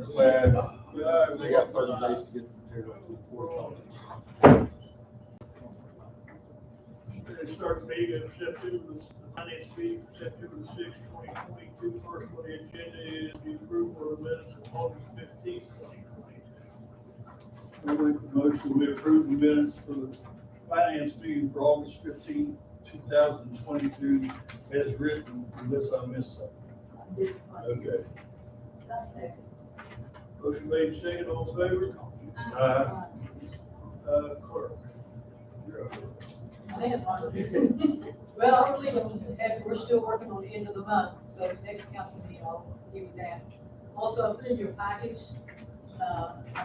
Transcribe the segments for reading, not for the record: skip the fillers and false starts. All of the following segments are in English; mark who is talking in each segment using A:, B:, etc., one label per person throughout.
A: Well, they got 30 days to get the material before it's
B: They start the meeting in September, the finance meeting, September the 6th, 2022. First on the agenda is the approval of the minutes of August 15th, 2022. I make a motion, we approve the minutes for the finance meeting for August 15th, 2022 as written, unless I missed something. Okay. Motion made, second, all in favor? Clerk.
C: Well, I really don't, and we're still working on the end of the month, so next council meeting, I'll give you that. Also, I put in your package,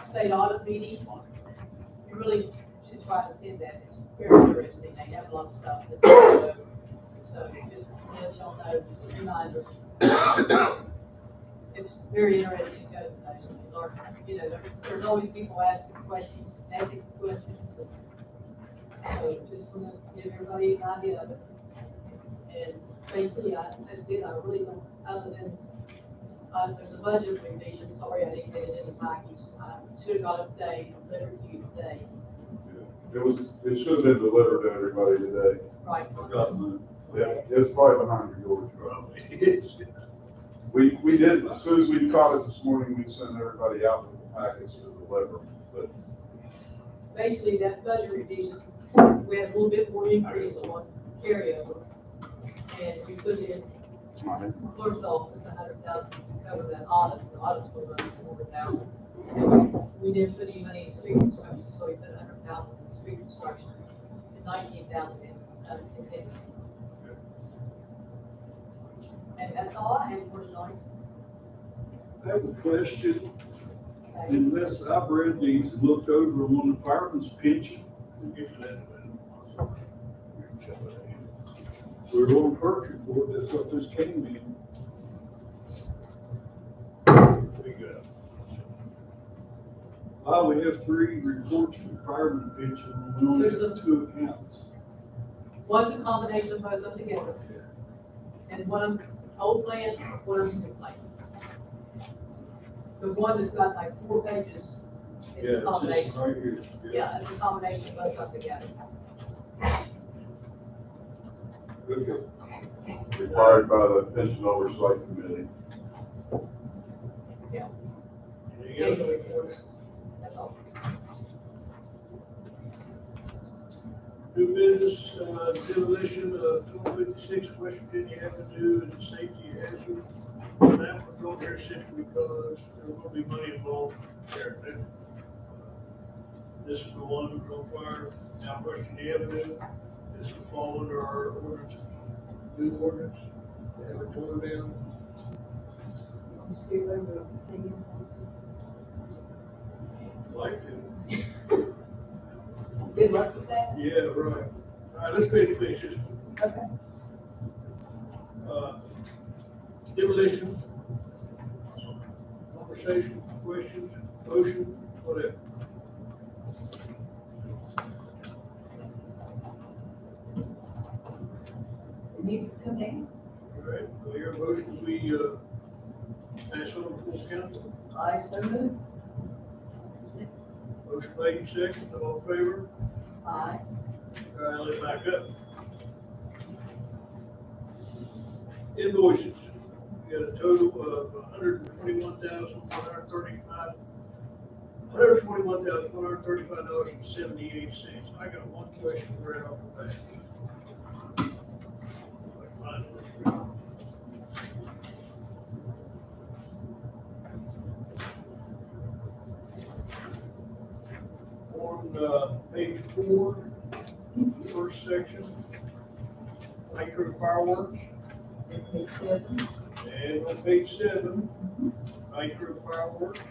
C: state audit meeting. You really should try to attend that. It's very interesting. They have a lot of stuff that, so just to let y'all know, just a reminder. It's very interesting to go to those. And learn, you know, there's always people asking questions, asking questions. So just want to give everybody an idea of it. And basically, that's it. I really don't, other than, there's a budget revision. Sorry, I didn't get it in the package. I should have got it today, delivered to you today.
D: It should have been delivered to everybody today.
C: Right.
D: Yeah, it's probably behind your door. We did, as soon as we caught it this morning, we sent everybody out with the packets to deliver. But
C: basically, that budget revision, we had a little bit more increase on carryover. And we put in the clerk's office 100,000 to cover that audit. The audit's for about 400,000. We didn't put any money in street construction, so we put 100,000 in street construction and 19,000 in contingency. And that's all I have for tonight.
B: I have a question.
C: Okay.
B: Unless I've read these and looked over on the fireman's pension. We'll get to that in a minute. We're on perch report, that's what this came in. We got. We have 3 reports for fireman pension, we only have 2 accounts.
C: One's a combination of both of them together. And one of them's old plan, one of them's new plan. The one that's got like 4 pages is a combination.
B: Right here.
C: Yeah, it's a combination of both of them together.
B: Okay.
D: required by the Pension Oversight Committee.
C: Yeah.
B: Annual report.
C: That's all.
B: New business, demolition of 1256 West Virginia Avenue and safety hazard. That was on there simply because there will be money involved there. This is the one that was on fire down West Virginia Avenue. This will fall under our ordinance, new ordinance. They have it torn down.
C: Skip over the
B: Like it.
C: Good luck with that.
B: Yeah, right. All right, let's finish this.
C: Okay.
B: Demolition. Conversation, questions, motion, whatever.
C: It needs to come down.
B: All right, well, your motion, we, pass on to full council.
C: I so move.
B: Motion made, second, all in favor?
C: Aye.
B: All right, let's back up. Invoices, we got a total of $121,135.78. I got one question right off the bat. On page 4, first section, micro fireworks.
C: And page 7.
B: And on page 7, micro fireworks.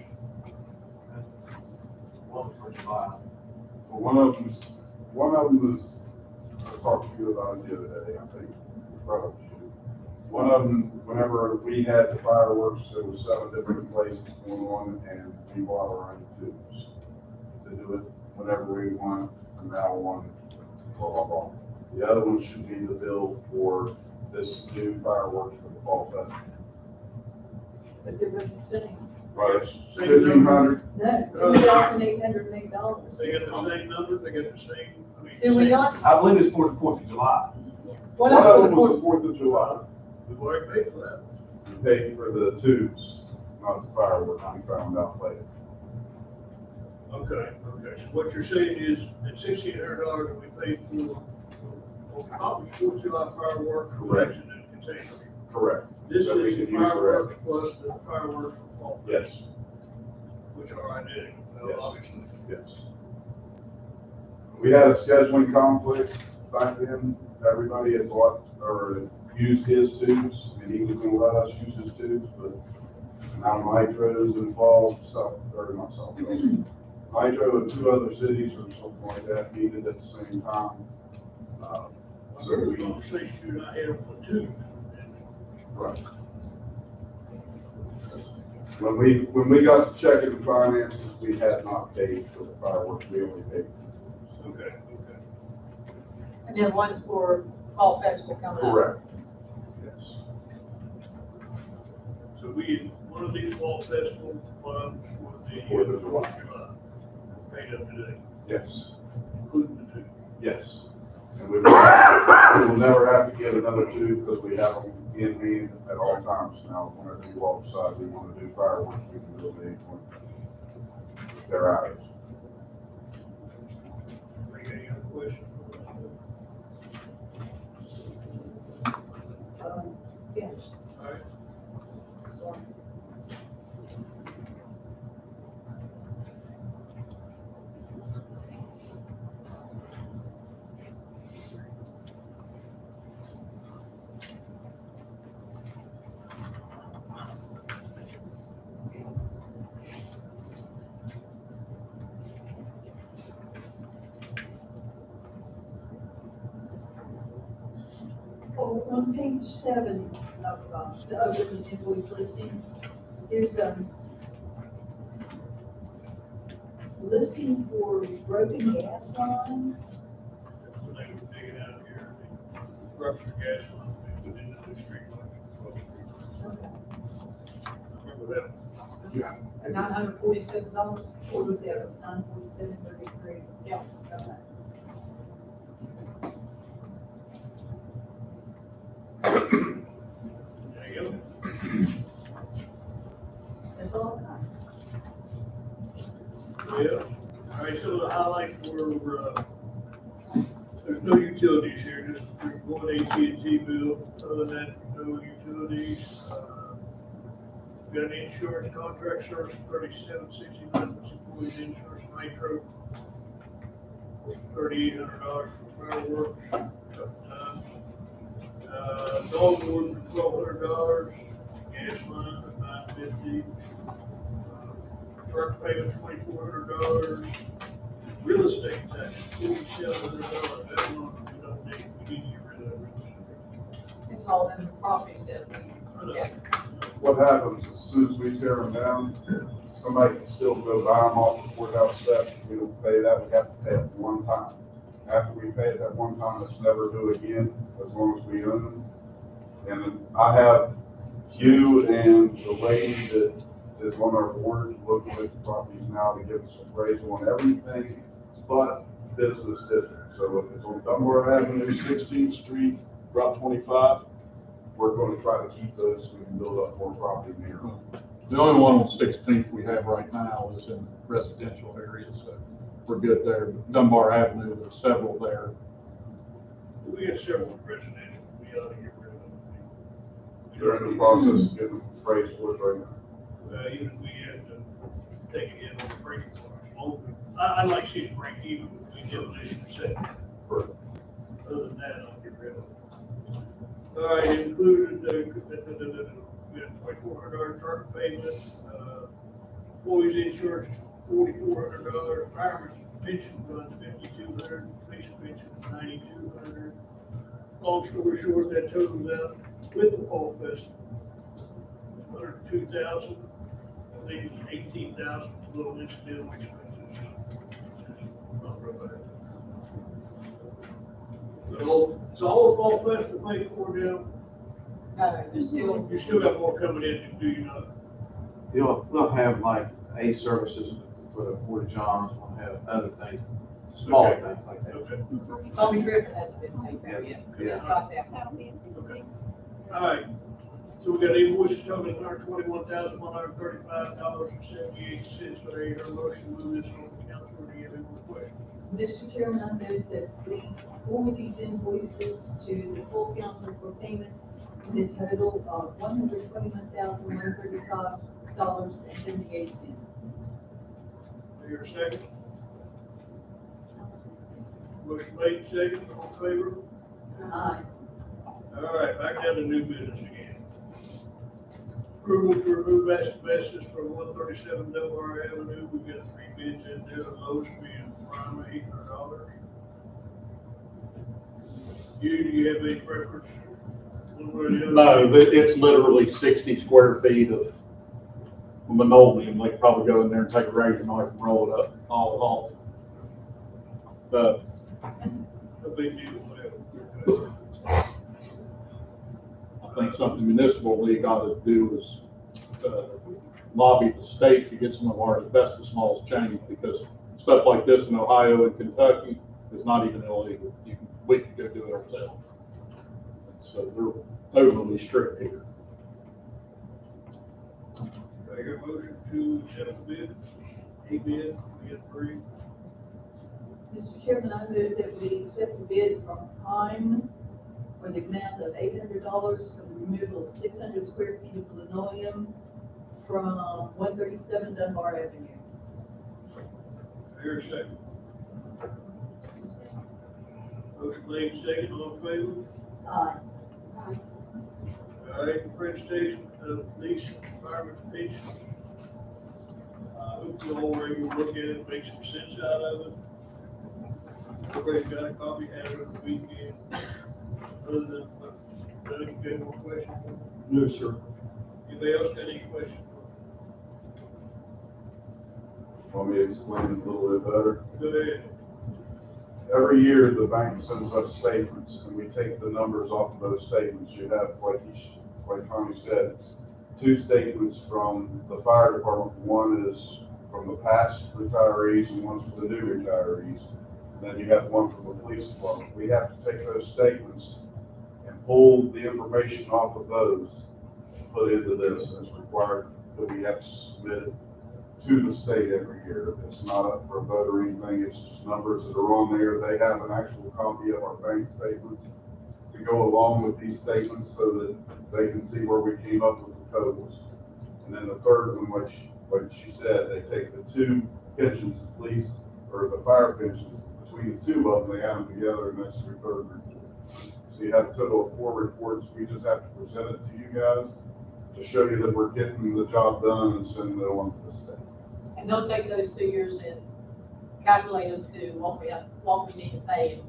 D: Well, one of them is, I talked to you about it the other day, I think, probably should. One of them, whenever we had the fireworks, there was 7 different places going on, and we bought our own tubes to do it whenever we want, from now on, blah, blah, blah. The other one should be the bill for this new fireworks for the fall festival.
C: But they're both the same.
D: Right,
B: Same number.
D: 1,500.
E: No, $2,808.
B: They got the same number, they got the same, I mean.
C: Do we
B: same-
C: not,
A: I believe it's for the 4th of July.
C: what
D: One of
C: else
D: them was
C: for
D: the 4th of July.
B: We've already paid for that.
D: We paid for the tubes, not the fireworks, we found out later.
B: Okay, so what you're saying is that $1,600 that we paid for, probably 4th of July fireworks,
D: Correct.
B: collection and container.
D: Correct.
B: This
D: That we
B: is the
D: can use for
B: fireworks plus the fireworks for fall.
D: Yes,
B: Which are identical,
D: Yes.
B: obviously.
D: yes. We had a scheduling conflict back then. Everybody had bought or used his tubes, and he was gonna let us use his tubes, but now Nitro's involved, not South Carolina. Nitro and 2 other cities or something like that needed at the same time.
B: I heard the conversation you and I had on the tube.
D: Right. When we got the check in the finances, we had not paid for the fireworks, we only paid.
B: Okay.
C: and then one's for fall festival coming up?
D: Correct. Yes.
B: So one of these fall festival funds for the.
D: 4th of July.
B: Paid up today,
D: Yes.
B: including the tube.
D: Yes. And we will never have to get another tube because we have them in hand at all times now. Whenever you all decide we want to do fireworks, we can do them anytime. They're ours.
B: Any other questions?
E: Yes.
B: All right.
E: Oh, on page 7 of the open invoice listing, there's a listing for broken gas line.
B: When they were digging out here, the ruptured gas line, they put into the street. Remember that?
D: Yeah.
C: $947?
E: 47, 947.33.
C: Yeah.
E: Okay.
B: There you go.
E: That's all I got.
B: Yeah. All right, so the highlights were, there's no utilities here, just there's one AT&T bill. Other than that, no utilities. Got an insurance contract service of $37.69 for employees insurance Nitro. $3,800 for fireworks, couple times. Dog warden for $1,200, gas line for $950. Truck payment $2,400, real estate tax $4,700. That's one we don't need, we need to get rid of real estate.
C: It's all in the properties that we, yeah.
D: What happens as soon as we tear them down, somebody can still go buy them off the courthouse steps. We don't pay that, we have to pay it one time. After we pay it that one time, it's never due again, as long as we own them. And I have you and the lady that is on our board looking at the properties now to give us an appraisal on everything but business district. So if it's on Dunbar Avenue, 16th Street, Route 25, we're going to try to keep those so we can build up more property near them.
F: The only one on 16th we have right now is in residential areas, so we're good there. But Dunbar Avenue, there's several there.
B: We have several residential, we ought to get rid of them.
D: They're in the process of getting appraised for us right now.
B: Even we had to take it in on the breaking point. I'd like to see it break even between demolition and setback.
D: Correct.
B: Other than that, I'll get rid of it. All right, included, we had $2,400 truck payment, employees insurance, $4,400, fireman's pension funds, $5,200, police pension, $9,200. Long story short, that totals out with the fall festival, $102,000. I think it's $18,000 little incidental expenses. Not real bad. So all the fall festival paid for now,
C: No, there's still,
B: you still got more coming in, do you not?
G: We'll have like aid services for the Port of Johns, we'll have other things, small
B: Okay.
G: things like that.
B: Okay,
C: Tommy Griffin hasn't been paid for yet.
G: Yeah.
C: He's got that.
B: okay. All right, so we got invoices totaling $121,135.78. So there you go, motion to move this on the council. Do you have any more questions?
E: Mr. Chairman, I move that we forward these invoices to the full council for payment in the total of $121,135.78.
B: Is there a second? Motion made, second, all in favor?
E: Aye.
B: All right, back down to new business again. Approval to remove asbestos from 137 Dunbar Avenue. We've got 3 bids in there, the lowest being prime $800. Do you have any preference? One way or the other?
F: No, it's literally 60 square feet of linoleum. They could probably go in there and take a razor knife and roll it up, all off.
B: No big deal, whatever.
F: I think something municipal league ought to do is lobby the state to get some of our asbestos laws changed, because stuff like this in Ohio and Kentucky is not even illegal. We can go do it ourselves. So we're overly strict here.
B: I got a motion to accept the bid. A bid, we get 3.
E: Mr. Chairman, I move that we accept the bid from Pine for the amount of $800 for the removal of 600 square feet of linoleum from 137 Dunbar Avenue.
B: Here, second. Motion made, second, all in favor?
E: Aye.
B: All right, French Station, police, fireman's pension. Hope you all ready to look at it, make some sense out of it. Everybody's got a copy, had it over the weekend. Other than, Doug, you got more questions?
A: No, sir.
B: Anybody else got any questions?
D: Want me to explain it a little bit better?
B: Go ahead.
D: Every year, the bank sends us statements, and we take the numbers off of those statements. You have, like Tommy said, 2 statements from the fire department. One is from the past retirees, and one's for the new retirees. Then you have one from the police department. We have to take those statements and pull the information off of those, and put into this, and it's required that we have to submit it to the state every year. It's not up for a vote or anything, it's just numbers that are on there. They have an actual copy of our bank statements to go along with these statements so that they can see where we came up with the totals. And then the third one, like she said, they take the 2 pensions, the police, or the fire pensions, between the 2 of them, they add them together, and that's your third report. So you have a total of 4 reports. We just have to present it to you guys to show you that we're getting the job done and sending it on to the state.
C: And they'll take those figures and calculate them to what we need to pay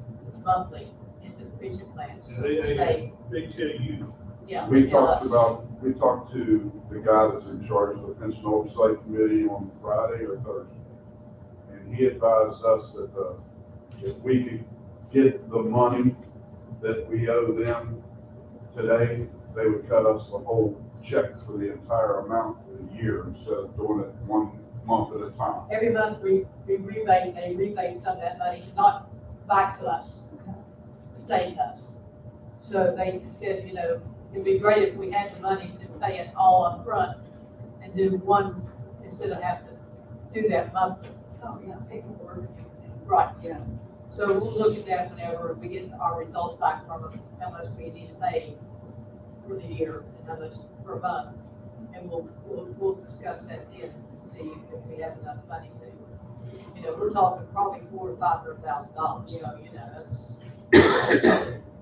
C: monthly into the pension plans.
B: They tell you.
C: Yeah.
D: We
C: they tell
D: talked
C: us.
D: to the guy that's in charge of the pension oversight committee on Friday or Thursday. And he advised us that if we could get the money that we owe them today, they would cut us the whole check for the entire amount for the year instead of doing it 1 month at a time.
C: Every month they rebate some of that money, not back to us, the state does. So they said, it'd be great if we had the money to pay it all up front and do one instead of have to do that monthly.
E: Oh, yeah, paperwork and everything.
C: Right.
E: Yeah.
C: So we'll look at that whenever we get our results back from them, how much we need to pay for the year and how much per month. And we'll discuss that then and see if we have enough money to, we're talking probably $400,000 to $500,000. So, that's,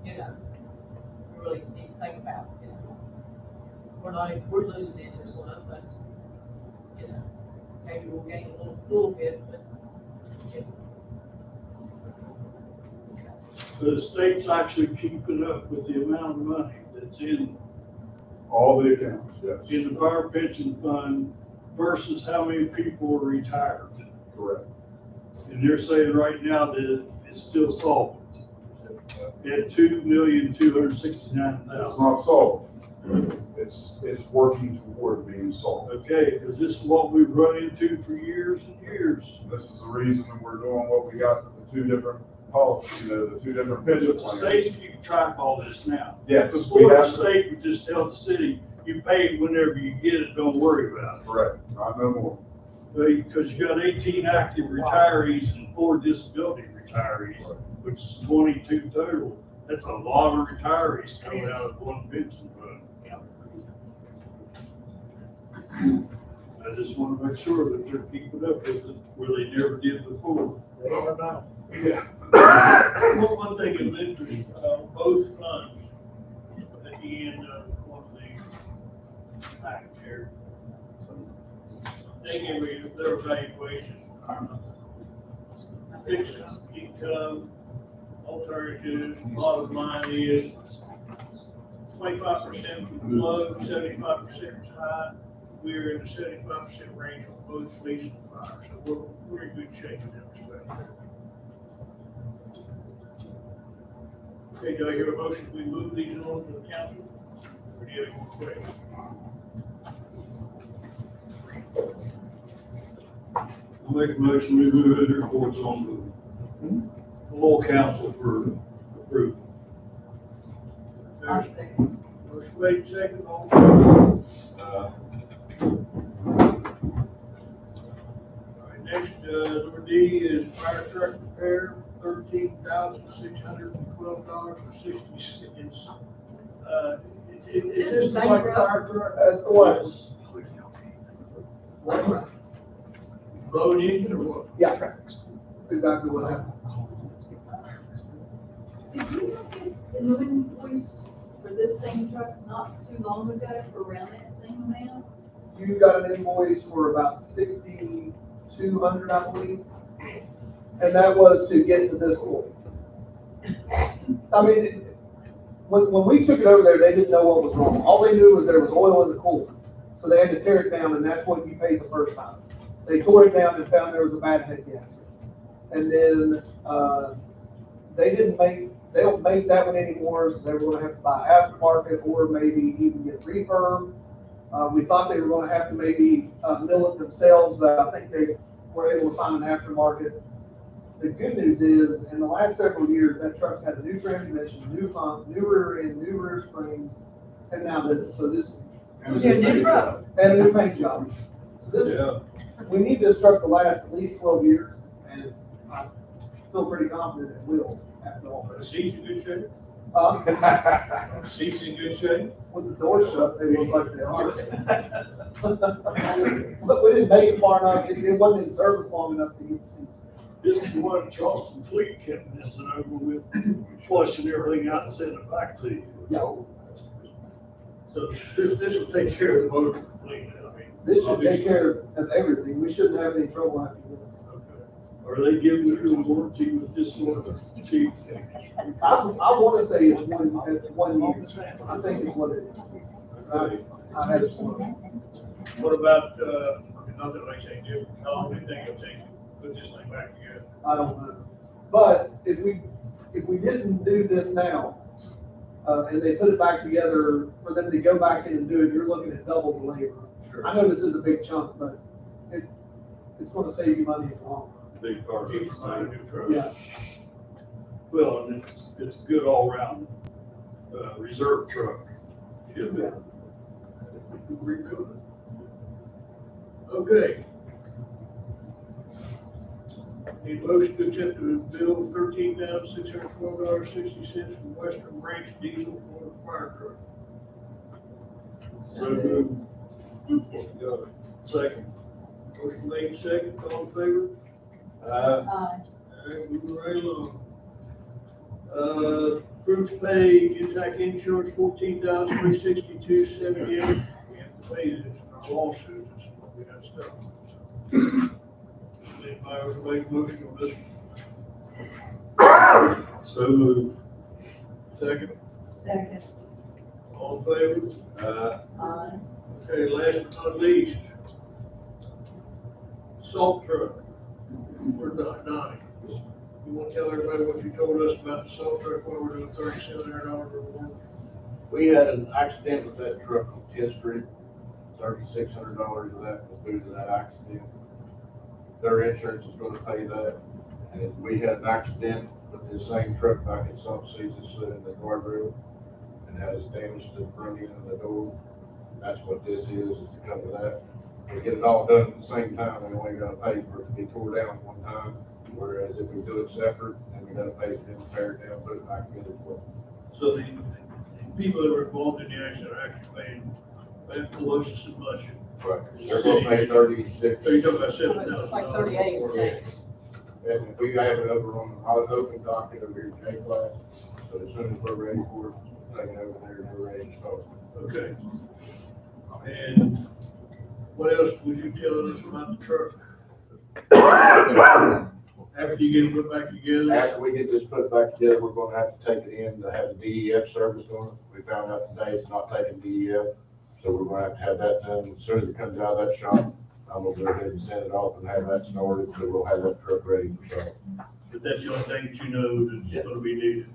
C: we really need to think about, we're losing interest on it, but, maybe we'll gain a little bit, but,
H: So the state's actually keeping up with the amount of money that's in
D: All the accounts, yes.
H: the fire pension fund versus how many people are retired.
D: Correct.
H: And they're saying right now that it's still solvent at $2,269,000.
D: It's not solved. it's working toward being solved.
H: Okay, because this is what we've run into for years and years.
D: This is the reason that we're doing what we got, the two different policies, the two different pension
H: But the
D: plans.
H: state's keeping track of all this now.
D: Yes, we
H: Before the
D: have to.
H: state would just tell the city, you pay it whenever you get it, don't worry about it.
D: Correct, not no more.
H: Because you got 18 active retirees and 4 disability retirees, which is 22 total. That's a lot of retirees coming out of one pension fund. I just want to make sure that they're keeping up with it where they never did before.
D: Yeah.
B: One thing is interesting, both funds at the end of one of the package here. They give you their evaluation. Fixed income, alternatives, bottom line is 25% from the low, 75% is high. We're in the 75% range on both police and fire, so we're in good shape in that respect. Okay, do I hear a motion, we move these on to the council? Or do you have any more questions?
H: I make a motion, we move the reports on to the full council for approval.
E: I'll second.
B: Motion made, second, all in favor? All right, next, number D is fire truck repair, $13,612.60. Is this
E: Same
B: like
E: truck?
B: fire truck?
I: That's the one.
B: What? Blown engine or what?
I: Yeah. That's exactly what happened.
E: Did you not get an invoice for this same truck not too long ago for around that same amount?
I: You got an invoice for about 6,200, I believe. And that was to get to this point. I mean, when we took it over there, they didn't know what was wrong. All they knew was there was oil in the coolant. So they had to tear it down, and that's what you paid the first time. They tore it down and found there was a bad head gasket. And then, they don't make that one anymore, so they were gonna have to buy aftermarket or maybe even get refurb. We thought they were gonna have to maybe, mill it themselves, but I think they were able to find an aftermarket. The good news is, in the last several years, that truck's had a new transmission, new pump, new rear end, new rear springs, and now this, so this.
D: And
E: Yeah, new truck.
I: And a new paint job. So this,
H: Yeah.
I: we need this truck to last at least 12 years, and I feel pretty confident it will, after all.
B: The seats in good shape?
I: The
B: Seats in good shape?
I: With the doors shut, they look like they are. But we didn't make it far enough, it wasn't in service long enough to get seats.
H: This is the one Charleston Fleet kept messing over with, flushing everything out and sending it back to you.
I: Yeah.
B: So this will take care of the motor completely, I mean.
I: This should take care of everything, we shouldn't have any trouble after this.
B: Okay.
H: Are they giving you a warranty with this one, chief?
I: I wanna say it's 1 year, I think it's what it is. I had to look.
B: What about, not that makes any difference, how long do you think it'll take to put this thing back together?
I: I don't know. But if we didn't do this now, and they put it back together, for them to go back in and do it, you're looking at double the labor.
H: Sure.
I: I know this is a big chunk, but it's gonna save you money in the long
H: Big cars.
B: Cheaper to buy a new truck.
I: run. Yeah.
H: Well, and it's a good all-round, reserve truck. Should be.
B: Rebuild it. Okay. Need a motion to accept the bill $13,612.60 from Western Branch Diesel for the fire truck.
H: So moved. Got it. Second.
B: Motion made second, all in favor? All right, moving right along. Approved pay, Intac Insurance, $14,362.78. We have to pay this in our lawsuit, this is what we have stuff. Anybody want to make a motion on this?
H: So moved.
B: Second,
E: Second.
B: all in favor?
E: Aye.
B: Okay, last but not least, salt truck. We're not, Donnie. You want to tell everybody what you told us about the salt truck, why we're doing $3,700 reward?
J: We had an accident with that truck on
G: history. $3,600 of that was due to that accident. Their insurance is gonna pay that. And if we had an accident with this same truck back in some seasons in the guardrail and has damage to the front end of the door, that's what this is to cover that. We get it all done at the same time, we only gotta pay for it to be tore down one time, whereas if we do it separate, then we gotta pay for them to tear it down, put it back together.
B: So the people that were involved in the accident are actually paying close to so much.
G: Right. They're gonna pay 36.
B: So you're talking about $7,000.
C: It's like 38, okay.
G: And we have it over on the open docket over here in J class, so as soon as we're ready for it, take it over there and we're ready to start.
B: Okay. And what else was you telling us about the truck? After you get it put back together?
G: After we get this put back together, we're gonna have to take it in to have the DEF service on it. We found out today it's not taking DEF, so we're gonna have that done. As soon as it comes out of that shop, I'm gonna go ahead and send it off and have that started, so we'll have that truck ready for sale.
B: But that's the only thing that you know that's gonna be needed.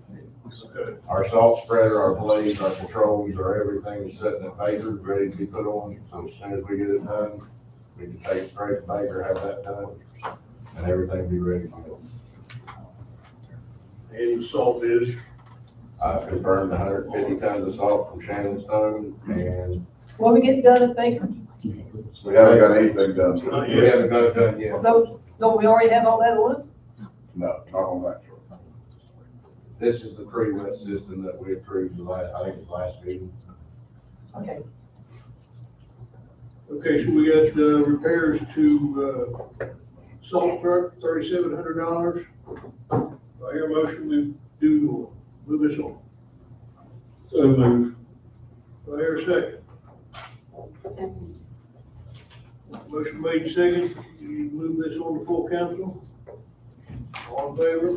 B: Okay.
G: Our salt spreader, our blades, our controls, our everything is sitting at Baker, ready to be put on. So as soon as we get it done, we can take it straight to Baker, have that done, and everything be ready to go.
B: And the salt is,
G: I confirmed 150 tons of salt from Shannon Stone, and
C: When we get done at Baker,
D: We haven't got anything done.
G: we haven't got it done yet.
C: don't we already have all that at once?
D: No, not on that truck.
G: This is the pre-wet system that we approved the last, I think it was last meeting.
C: Okay.
B: okay, so we got, repairs to, salt truck, $3,700. I hear a motion, we do, move this on.
A: So moved.
B: Do I hear a second? Motion made second, you move this on to full council. All in favor?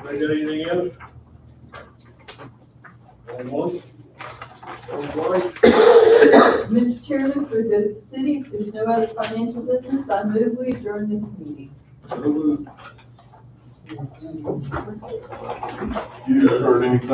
B: Anybody got anything else? All one? All right?
E: Mr. Chairman, for the city, if there's no other financial business, I move we adjourn this meeting.
B: So moved.
D: You heard anything